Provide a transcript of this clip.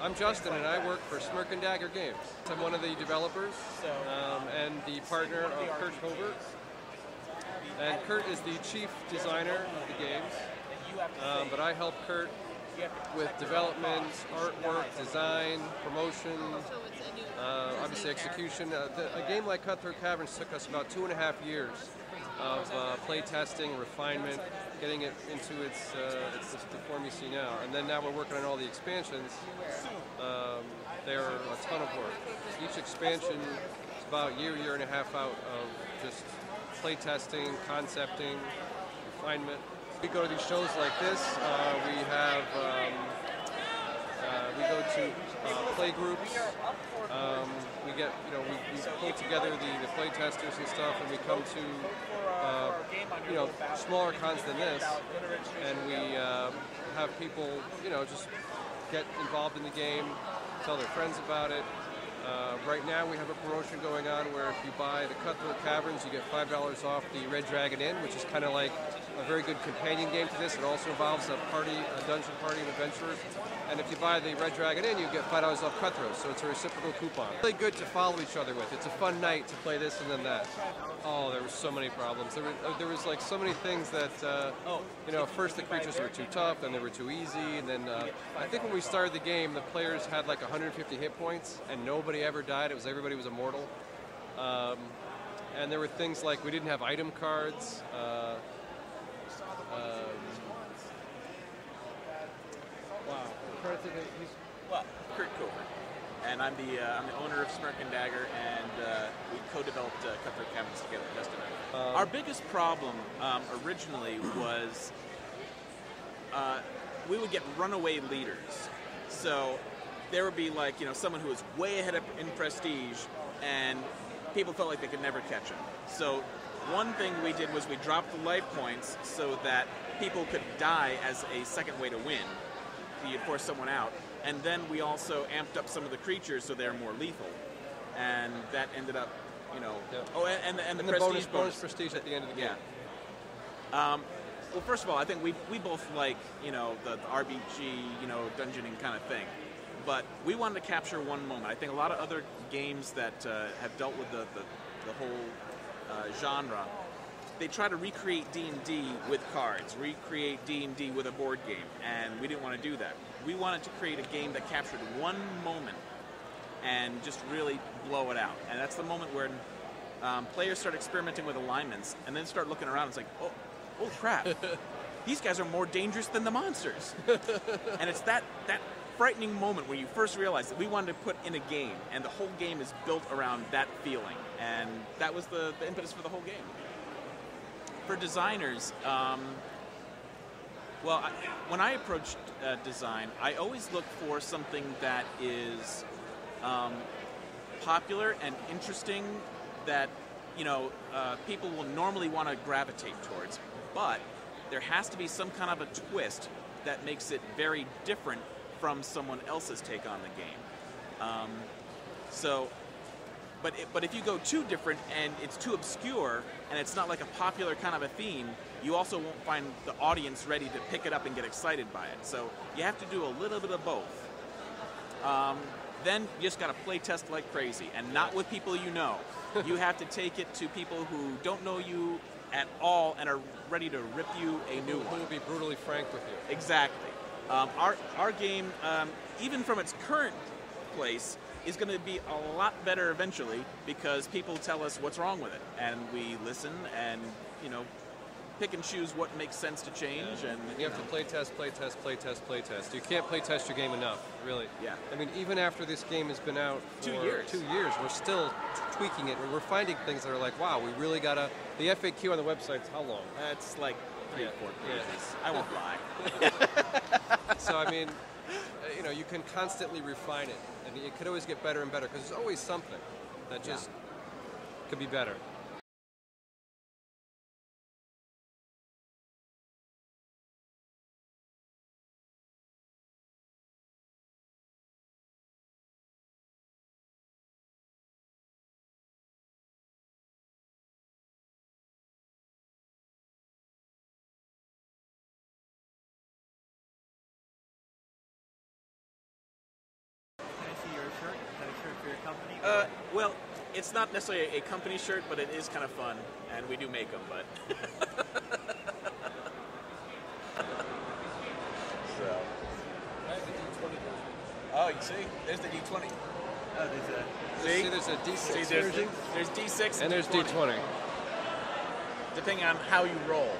I'm Justin, and I work for Smirk Dagger Games. I'm one of the developers and the partner of Curt Covert. And Curt is the chief designer of the games, but I help Curt with development, artwork, design, promotion, obviously execution. A game like Cutthroat Caverns took us about 2.5 years of play testing, refinement, getting it into its the form you see now. And then now we're working on all the expansions. They're a ton of work. Each expansion is about a year and a half out of just play testing, concepting, refinement. We go to these shows like this. We go to play groups. We get, we pull together the play testers and stuff, and we come to, smaller cons than this, and we have people, just get involved in the game, tell their friends about it. Right now we have a promotion going on where if you buy the Cutthroat Caverns, you get $5 off the Red Dragon Inn, which is kind of like a very good companion game to this. It also involves a dungeon party of adventurers. And if you buy the Red Dragon Inn, you get $5 off Cutthroat, so it's a reciprocal coupon. Really good to follow each other with. It's a fun night to play this and then that. Oh, there were so many problems. There was like so many things that, first the creatures were too tough, then they were too easy, and then I think when we started the game, the players had like 150 hit points, and nobody ever died. Everybody was immortal. And there were things like we didn't have item cards. Well, Curt Covert, and I'm the owner of Smirk Dagger, and we co-developed Cutthroat Caverns together, Justin and I. Our biggest problem originally was we would get runaway leaders. So there would be like someone who was way ahead in prestige, and people felt like they could never catch him. So one thing we did was we dropped the life points so that people could die as a second way to win. You force someone out, and then we also amped up some of the creatures so they're more lethal, and that ended up, Oh, and the prestige bonus prestige at the end of the game. Yeah. Well, first of all, I think we both like the RPG dungeoning kind of thing, but we wanted to capture one moment. I think a lot of other games that have dealt with the whole genre, they try to recreate D&D with cards, recreate D&D with a board game, and we didn't want to do that. We wanted to create a game that captured one moment and just really blow it out. And that's the moment where players start experimenting with alignments and then start looking around and it's like, oh crap, these guys are more dangerous than the monsters. And it's that frightening moment where you first realize that we wanted to put in a game, and the whole game is built around that feeling. And that was the impetus for the whole game. For designers, when I approach design, I always look for something that is popular and interesting, that people will normally want to gravitate towards, but there has to be some kind of a twist that makes it very different from someone else's take on the game. But if you go too different and it's too obscure and it's not like a popular kind of a theme, you also won't find the audience ready to pick it up and get excited by it. So you have to do a little bit of both. Then you just got to play test like crazy, and not with people you know. You have to take it to people who don't know you at all and are ready to rip you a new one. Who will be brutally frank with you. Exactly. Our game, even from its current place, is going to be a lot better eventually because people tell us what's wrong with it, and we listen and pick and choose what makes sense to change. And you have to play test. You can't play test your game enough, really. Yeah. I mean, even after this game has been out for 2 years, we're still tweaking it. We're finding things that are like, wow, we really gotta. The FAQ on the website's how long? It's like 3 or 4 pages. I won't lie. So I mean, you can constantly refine it, and it could always get better and better because there's always something that just could be better. company? Well, it's not necessarily a company shirt, but it is kind of fun, and we do make them. But so. Oh, you see, there's the D20. Oh, there's a. See, there's a D6 See, version. there's D6 And there's D20. depending on how you roll.